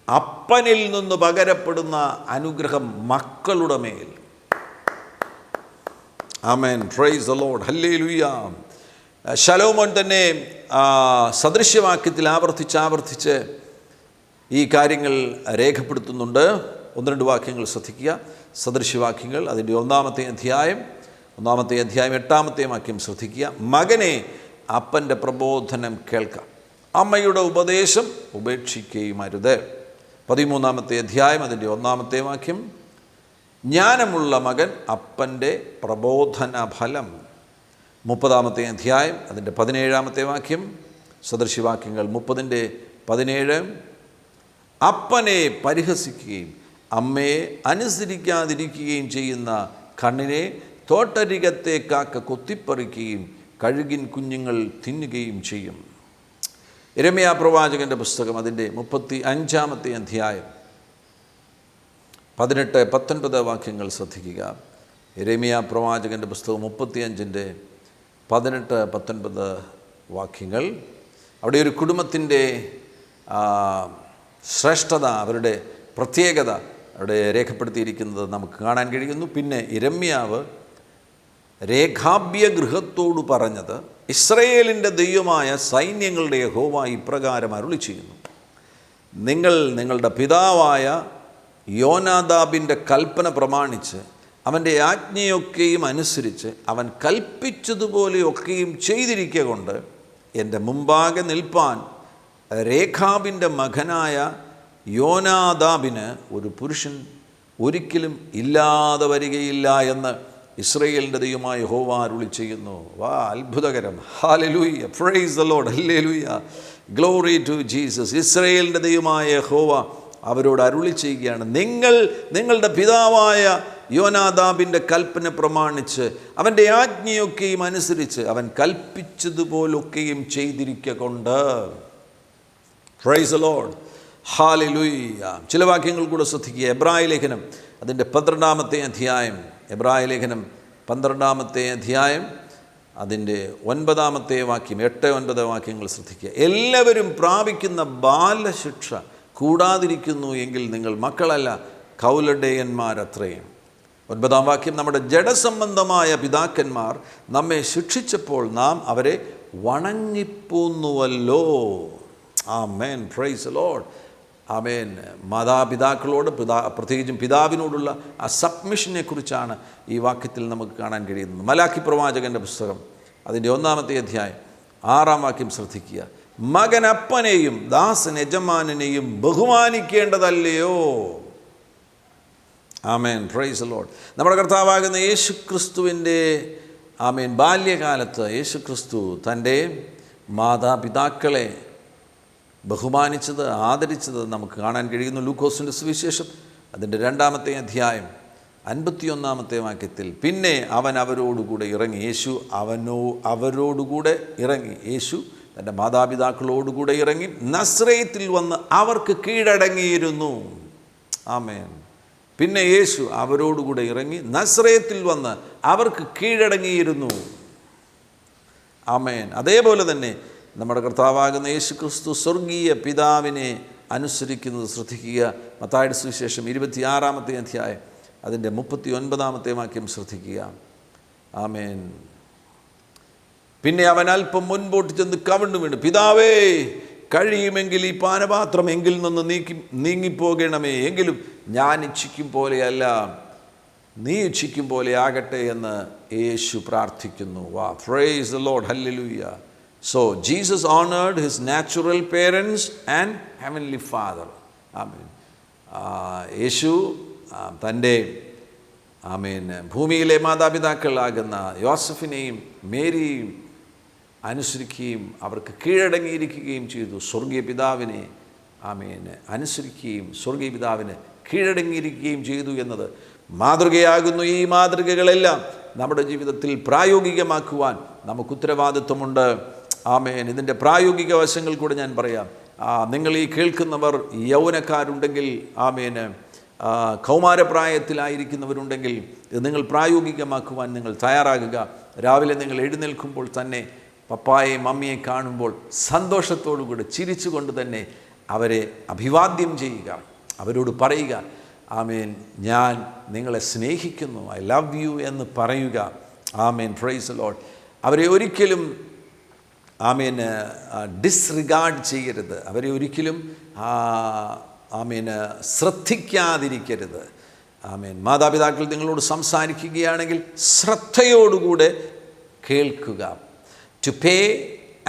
അപ്പനിൽ നിന്ന് പകരപ്പെടുന്ന അനുഗ്രഹം മക്കളുടെ മേൽ. ആമേൻ, പ്രൈസ് ദി ലോർഡ്, ഹല്ലേലൂയ. ശലോമോൻ തന്നെ സദൃശ്യവാക്യത്തിൽ ആവർത്തിച്ച് ഈ കാര്യങ്ങൾ രേഖപ്പെടുത്തുന്നുണ്ട്. 1-2 വാക്യങ്ങൾ ശ്രദ്ധിക്കുക. സദൃശ്യവാക്യങ്ങൾ അതിൻ്റെ 1-ാമത്തെ അധ്യായം 8-ാമത്തെ വാക്യം ശ്രദ്ധിക്കുക. മകനെ, അപ്പൻ്റെ പ്രബോധനം കേൾക്കാം, അമ്മയുടെ ഉപദേശം ഉപേക്ഷിക്കുകയും അരുത്. 13-ാമത്തെ അധ്യായം അതിൻ്റെ 1-ാമത്തെ വാക്യം. ജ്ഞാനമുള്ള മകൻ അപ്പൻ്റെ പ്രബോധന ഫലം. 30-ാമത്തെ അധ്യായം അതിൻ്റെ 17-ാമത്തെ വാക്യം. സദൃശ്യവാക്യങ്ങൾ 30-17. അപ്പനെ പരിഹസിക്കുകയും അമ്മയെ അനുസരിക്കാതിരിക്കുകയും ചെയ്യുന്ന കണ്ണിനെ തോട്ടരികത്തെ കാക്ക കൊത്തിപ്പറിക്കുകയും കഴുകിൻ കുഞ്ഞുങ്ങൾ തിന്നുകയും ചെയ്യും. യിരെമ്യാ പ്രവാചകൻ്റെ പുസ്തകം അതിൻ്റെ 35-ാമത്തെ അധ്യായം 18-19 വാക്യങ്ങൾ ശ്രദ്ധിക്കുക. യിരെമ്യാ പ്രവാചകൻ്റെ പുസ്തകം 35-ൻ്റെ 18-19 വാക്യങ്ങൾ. അവിടെ ഒരു കുടുംബത്തിൻ്റെ ശ്രേഷ്ഠത, അവരുടെ പ്രത്യേകത അവിടെ രേഖപ്പെടുത്തിയിരിക്കുന്നത് നമുക്ക് കാണാൻ കഴിയുന്നു. പിന്നെ യിരെമ്യാവ് രേഖാബ്യ ഗൃഹത്തോട് പറഞ്ഞത്, ഇസ്രയേലിൻ്റെ ദൈവമായ സൈന്യങ്ങളുടെ യഹോവ ഇപ്രകാരം അരുളി ചെയ്യുന്നു, നിങ്ങൾ നിങ്ങളുടെ പിതാവായ യോനാദാബിൻ്റെ കൽപ്പന പ്രമാണിച്ച് അവൻ്റെ ആജ്ഞയൊക്കെയും അനുസരിച്ച് അവൻ കൽപ്പിച്ചതുപോലെയൊക്കെയും ചെയ്തിരിക്കുക കൊണ്ട് എൻ്റെ മുമ്പാകെ നിൽപ്പാൻ രേഖാബിൻ്റെ മകനായ യോനാദാബിന് ഒരു പുരുഷൻ ഒരിക്കലും ഇല്ലാതെ വരികയില്ല എന്ന് ഇസ്രയേലിൻ്റെ ദൈവമായ യഹോവ അരുളി ചെയ്യുന്നു. വാ, അത്ഭുതകരം. Hallelujah, praise the Lord, hallelujah, glory to Jesus. ഇസ്രയേലിൻ്റെ ദൈവമായ യഹോവ അവരോട് അരുളി ചെയ്യുകയാണ്, നിങ്ങളുടെ പിതാവായ യോനാദാബിൻ്റെ കൽപ്പന പ്രമാണിച്ച് അവൻ്റെ ആജ്ഞയൊക്കെയും അനുസരിച്ച് അവൻ കൽപ്പിച്ചതുപോലൊക്കെയും ചെയ്തിരിക്കുക കൊണ്ട്. Price the Lord, hallelujah. ചില വാക്യങ്ങൾ കൂടെ ശ്രദ്ധിക്കുക. എബ്രായ ലേഖനം അതിൻ്റെ 12-ാമത്തെ അധ്യായം, എബ്രായ ലേഖനം 12-ാമത്തെ അധ്യായം അതിൻ്റെ 9-ാമത്തെ വാക്യം, 8-9 വാക്യങ്ങൾ ശ്രദ്ധിക്കുക. എല്ലാവരും പ്രാപിക്കുന്ന ബാലശിക്ഷ കൂടാതിരിക്കുന്നു എങ്കിൽ നിങ്ങൾ മക്കളല്ല, കൗലഡേയന്മാരത്രയും. 9-ാം വാക്യം, നമ്മുടെ ജഡസംബന്ധമായ പിതാക്കന്മാർ നമ്മെ ശിക്ഷിച്ചപ്പോൾ നാം അവരെ വണങ്ങിപ്പോന്നുവല്ലോ. ആമേൻ, പ്രൈസ് ദി ലോർഡ്. ആമേൻ. മാതാപിതാക്കളോട് പ്രത്യേകിച്ചും പിതാവിനോടുള്ള ആ സബ്മിഷനെ കുറിച്ചാണ് ഈ വാക്യത്തിൽ നമുക്ക് കാണാൻ കഴിയുന്നത്. മലാക്കി പ്രവാചകൻ്റെ പുസ്തകം അതിൻ്റെ 1-ാമത്തെ അധ്യായം 6-ാം വാക്യം ശ്രദ്ധിക്കുക. മകൻ അപ്പനെയും ദാസൻ യജമാനെയും ബഹുമാനിക്കേണ്ടതല്ലയോ? ആമേൻ, പ്രൈസ് ദി ലോർഡ്. നമ്മുടെ കർത്താവാകുന്ന യേശു ക്രിസ്തുവിൻ്റെ ആമേൻ ബാല്യകാലത്ത് യേശു ക്രിസ്തു തൻ്റെ മാതാപിതാക്കളെ ബഹുമാനിച്ചത്, ആദരിച്ചത് നമുക്ക് കാണാൻ കഴിയുന്നു. ലൂക്കോസിൻ്റെ സുവിശേഷം അതിൻ്റെ 2-ാമത്തെ അധ്യായം 51-ാമത്തെ വാക്യത്തിൽ, പിന്നെ അവൻ അവരോടുകൂടെ ഇറങ്ങി. യേശു അവരോടുകൂടെ ഇറങ്ങി. യേശു തൻ്റെ മാതാപിതാക്കളോടുകൂടെ ഇറങ്ങി നസ്രയത്തിൽ വന്ന് അവർക്ക് കീഴടങ്ങിയിരുന്നു. ആമേൻ. പിന്നെ യേശു അവരോടുകൂടെ ഇറങ്ങി നസ്രയത്തിൽ വന്ന് അവർക്ക് കീഴടങ്ങിയിരുന്നു. ആമേൻ. അതേപോലെ തന്നെ നമ്മുടെ കർത്താവാകുന്ന യേശു ക്രിസ്തു സ്വർഗീയ പിതാവിനെ അനുസരിക്കുന്നത് ശ്രദ്ധിക്കുക. മത്തായിയുടെ സുവിശേഷം 26-ാമത്തെ അധ്യായം അതിൻ്റെ 39-ാമത്തെ വാക്യം ശ്രദ്ധിക്കുക. ആമേൻ. പിന്നെ അവൻ അല്പം മുൻപോട്ട് ചെന്ന് കവിണ്ണു വീണു, പിതാവേ, കഴിയുമെങ്കിൽ ഈ പാനപാത്രം എങ്കിൽ നിന്ന് നീങ്ങിപ്പോകണമേ, എങ്കിലും ഞാൻ ഇച്ഛിക്കും പോലെയല്ല നീ ഇച്ഛിക്കും പോലെ ആകട്ടെ എന്ന് യേശു പ്രാർത്ഥിക്കുന്നു. വാ, price the Lord, hallelujah. So Jesus honored his natural parents and heavenly Father. ആമേൻ. യേശു തൻ്റെ ആമേൻ ഭൂമിയിലെ മാതാപിതാക്കളാകുന്ന യോസഫിനെയും മേരിയെയും അനുസരിക്കുകയും അവർക്ക് കീഴടങ്ങിയിരിക്കുകയും ചെയ്തു. സ്വർഗീയ പിതാവിനെ ആമേൻ അനുസരിക്കുകയും സ്വർഗീയ പിതാവിന് കീഴടങ്ങിയിരിക്കുകയും ചെയ്തു എന്നത് മാതൃകയാകുന്നു. ഈ മാതൃകകളെല്ലാം നമ്മുടെ ജീവിതത്തിൽ പ്രായോഗികമാക്കുവാൻ നമുക്ക് ഉത്തരവാദിത്വമുണ്ട്. ആമേൻ. ഇതിൻ്റെ പ്രായോഗിക വശങ്ങൾ കൂടെ ഞാൻ പറയാം. നിങ്ങൾ ഈ കേൾക്കുന്നവർ യൗവനക്കാരുണ്ടെങ്കിൽ, ആമേൻ, കൗമാരപ്രായത്തിലായിരിക്കുന്നവരുണ്ടെങ്കിൽ ഇത് നിങ്ങൾ പ്രായോഗികമാക്കുവാൻ നിങ്ങൾ തയ്യാറാകുക. രാവിലെ നിങ്ങൾ എഴുന്നേൽക്കുമ്പോൾ തന്നെ പപ്പായെയും മമ്മിയെ കാണുമ്പോൾ സന്തോഷത്തോടുകൂടി ചിരിച്ചുകൊണ്ട് തന്നെ അവരെ അഭിവാദ്യം ചെയ്യുക. അവരോട് പറയുക, ആമേൻ, ഞാൻ നിങ്ങളെ സ്നേഹിക്കുന്നു, ഐ ലവ് യു എന്ന് പറയുക. ആമേൻ, പ്രൈസ് ദി ലോർഡ്. അവരെ ഒരിക്കലും ആമേൻ ഡിസ്റിഗാർഡ് ചെയ്യരുത്. അവരെ ഒരിക്കലും ആമേൻ ശ്രദ്ധിക്കാതിരിക്കരുത്. ആമേൻ. മാതാപിതാക്കൾ നിങ്ങളോട് സംസാരിക്കുകയാണെങ്കിൽ ശ്രദ്ധയോടുകൂടെ കേൾക്കുക. To pay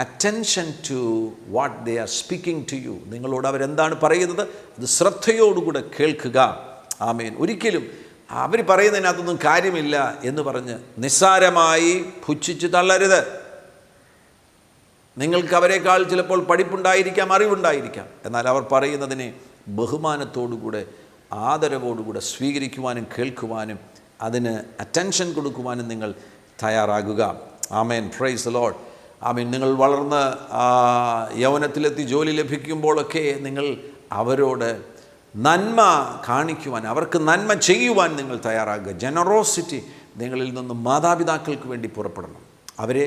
attention to what they are speaking to you. നിങ്ങളോട് അവരെന്താണ് പറയുന്നത് അത് ശ്രദ്ധയോടുകൂടെ കേൾക്കുക. ആമേൻ. ഒരിക്കലും അവർ പറയുന്നതിനകത്തൊന്നും കാര്യമില്ല എന്ന് പറഞ്ഞ് നിസ്സാരമായി പുച്ഛിച്ച് തള്ളരുത്. നിങ്ങൾക്ക് അവരെക്കാൾ ചിലപ്പോൾ പഠിപ്പുണ്ടായിരിക്കാം, അറിവുണ്ടായിരിക്കാം. എന്നാൽ അവർ പറയുന്നതിനെ ബഹുമാനത്തോടുകൂടെ ആദരവോടുകൂടെ സ്വീകരിക്കുവാനും കേൾക്കുവാനും അതിന് അറ്റൻഷൻ കൊടുക്കുവാനും നിങ്ങൾ തയ്യാറാകുക. ആമേൻ, പ്രൈസ് ദി ലോർഡ്. ആമേൻ. നിങ്ങൾ വളർന്ന് യൗവനത്തിലെത്തി ജോലി ലഭിക്കുമ്പോഴൊക്കെ നിങ്ങൾ അവരോട് നന്മ കാണിക്കുവാൻ, അവർക്ക് നന്മ ചെയ്യുവാൻ നിങ്ങൾ തയ്യാറാകുക. ജനറോസിറ്റി നിങ്ങളിൽ നിന്ന് മാതാപിതാക്കൾക്ക് വേണ്ടി പുറപ്പെടണം. അവരെ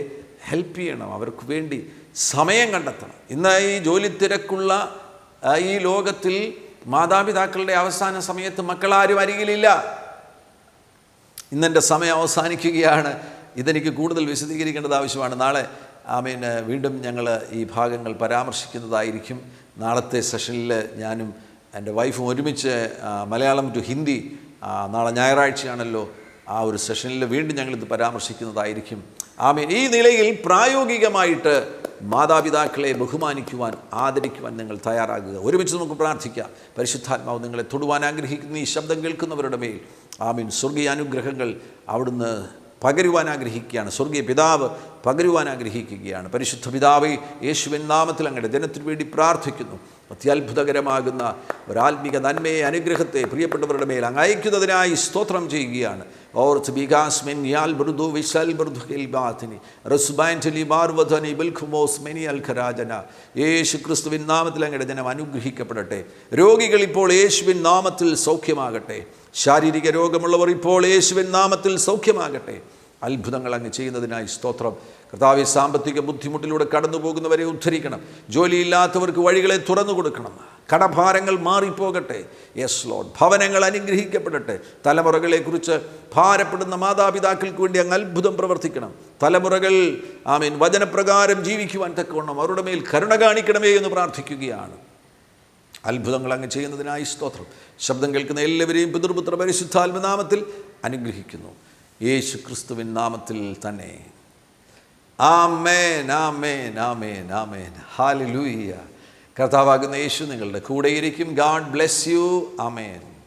ഹെൽപ്പ് ചെയ്യണം, അവർക്ക് വേണ്ടി സമയം കണ്ടെത്തണം. ഇന്ന് ഈ ജോലി തിരക്കുള്ള ഈ ലോകത്തിൽ മാതാപിതാക്കളുടെ അവസാന സമയത്ത് മക്കളാരും അരികിലില്ല. ഇന്നെൻ്റെ സമയം അവസാനിക്കുകയാണ്. ഇതെനിക്ക് കൂടുതൽ വിശദീകരിക്കേണ്ടത് ആവശ്യമാണ്. നാളെ ആമേൻ വീണ്ടും ഞങ്ങൾ ഈ ഭാഗങ്ങൾ പരാമർശിക്കുന്നതായിരിക്കും. നാളത്തെ സെഷനിൽ ഞാനും എൻ്റെ വൈഫും ഒരുമിച്ച് മലയാളം ടു ഹിന്ദി, നാളെ ഞായറാഴ്ചയാണല്ലോ, ആ ഒരു സെഷനിൽ വീണ്ടും ഞങ്ങളിത് പരാമർശിക്കുന്നതായിരിക്കും. ആമേൻ. ഈ നിലയിൽ പ്രായോഗികമായിട്ട് മാതാപിതാക്കളെ ബഹുമാനിക്കുവാൻ, ആദരിക്കുവാൻ നിങ്ങൾ തയ്യാറാകുക. ഒരുമിച്ച് നമുക്ക് പ്രാർത്ഥിക്കാം. പരിശുദ്ധാത്മാവ് നിങ്ങളെ തൊടുവാൻ ആഗ്രഹിക്കുന്ന ഈ ശബ്ദം കേൾക്കുന്നവരുടെ മേൽ ആമേൻ സ്വർഗീയ അനുഗ്രഹങ്ങൾ അവിടുന്ന് പകരുവാൻ ആഗ്രഹിക്കുകയാണ്. സ്വർഗീയ പിതാവ് പകരുവാൻ ആഗ്രഹിക്കുകയാണ്. പരിശുദ്ധ പിതാവേ, യേശുവിൻ നാമത്തിൽ അങ്ങയുടെ ജനത്തിനു വേണ്ടി പ്രാർത്ഥിക്കുന്നു. അത്യത്ഭുതകരമാകുന്ന ഒരാത്മിക നന്മയെ, അനുഗ്രഹത്തെ പ്രിയപ്പെട്ടവരുടെ മേൽ അങ്ങ് അയക്കുന്നതിനായി സ്തോത്രം ചെയ്യുകയാണ്. ഓർത്ത് ബിഗാസ്മെൻ യാൽ ബൃദു വിശൽ ബൃദു ഹിൽബാതിനി റസ്ബാൻറ്റലി ബാർവധനി ബിൽഖുമോസ് മെനി അൽഖരാജന. യേശു ക്രിസ്തുവിൻ നാമത്തിൽ അങ്ങയുടെ ജനം അനുഗ്രഹിക്കപ്പെടട്ടെ. രോഗികൾ ഇപ്പോൾ യേശുവിൻ നാമത്തിൽ സൗഖ്യമാകട്ടെ. ശാരീരിക രോഗമുള്ളവർ ഇപ്പോൾ യേശുവിൻ നാമത്തിൽ സൗഖ്യമാകട്ടെ. അത്ഭുതങ്ങൾ അങ്ങ് ചെയ്യുന്നതിനായി സ്തോത്രം. കർത്താവേ, സാമ്പത്തിക ബുദ്ധിമുട്ടിലൂടെ കടന്നു പോകുന്നവരെ ഉദ്ധരിക്കണം. ജോലിയില്ലാത്തവർക്ക് വഴികളെ തുറന്നു കൊടുക്കണം. കടഭാരങ്ങൾ മാറിപ്പോകട്ടെ. Yes Lord. ഭവനങ്ങൾ അനുഗ്രഹിക്കപ്പെടട്ടെ. തലമുറകളെക്കുറിച്ച് ഭാരപ്പെടുന്ന മാതാപിതാക്കൾക്ക് വേണ്ടി അങ്ങ് അത്ഭുതം പ്രവർത്തിക്കണം. തലമുറകൾ ആമേൻ വചനപ്രകാരം ജീവിക്കുവാൻ തക്കവണ്ണം അവരുടെ മേൽ കരുണ കാണിക്കണമേ എന്ന് പ്രാർത്ഥിക്കുകയാണ്. അത്ഭുതങ്ങൾ അങ്ങ് ചെയ്യുന്നതിനായി സ്തോത്രം. ശബ്ദം കേൾക്കുന്ന എല്ലാവരെയും പിതൃപുത്ര പരിശുദ്ധാത്മ നാമത്തിൽ അനുഗ്രഹിക്കുന്നു, യേശു ക്രിസ്തുവിൻ നാമത്തിൽ തന്നെ. ആമേൻ, ആമേൻ, ആമേൻ, ആമേൻ. ഹല്ലേലൂയ. കർത്താവാകുന്ന യേശു നിങ്ങളുടെ കൂടെയിരിക്കും. God bless you. ആമേൻ.